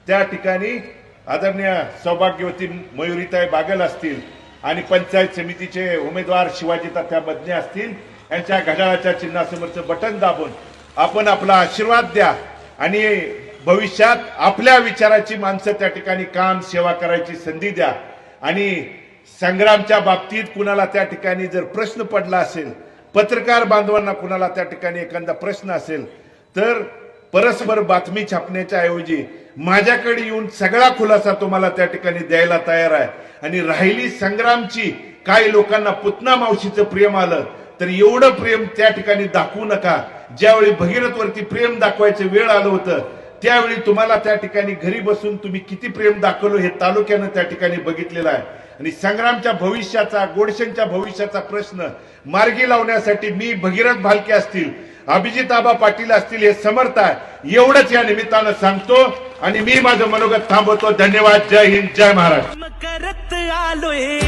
त्या ठिकाणी आदरणीय सौभाग्यवती मयुरीताई बागल असतील आणि पंचायत समितीचे उमेदवार शिवाजी तात्या बदने असतील, यांच्या घड्याळाच्या चिन्हासमोरचं बटन दाबून आपण आपला आशीर्वाद द्या आणि भविष्यात आपल्या विचाराची माणसं त्या ठिकाणी काम सेवा करायची संधी द्या। आणि संग्रामच्या बाबतीत कुणाला त्या ठिकाणी जर प्रश्न पडला असेल, पत्रकार बांधवांना कुणाला त्या ठिकाणी एखादा प्रश्न असेल, तर परस्पर बातमी छापण्याच्या ऐवजी माझ्याकडे येऊन सगळा खुलासा तुम्हाला त्या ठिकाणी द्यायला तयार आहे। आणि राहिली संग्रामची, काही लोकांना पुतना मावशीचं प्रेम आलं तर एवढं प्रेम त्या ठिकाणी दाखवू नका। ज्यावेळी भगीरथवरती प्रेम दाखवायचं वेळ आलं होतं, त्यावेळी तुम्हाला त्या ठिकाणी घरी बसून तुम्ही किती प्रेम दाखवलं हे तालुक्यानं त्या ठिकाणी बघितलेलं आहे। आणि संग्रामच्या भविष्याचा, गोडशेंच्या भविष्याचा प्रश्न मार्गी लावण्यासाठी मी, भगीरथ भालके असतील, अभिजित आबा पाटील असतील, हे समर्थ आहे, एवढंच या निमित्तानं सांगतो आणि मी माझं मनोगत थांबवतो। धन्यवाद। जय हिंद, जय महाराष्ट्र। करत आलोय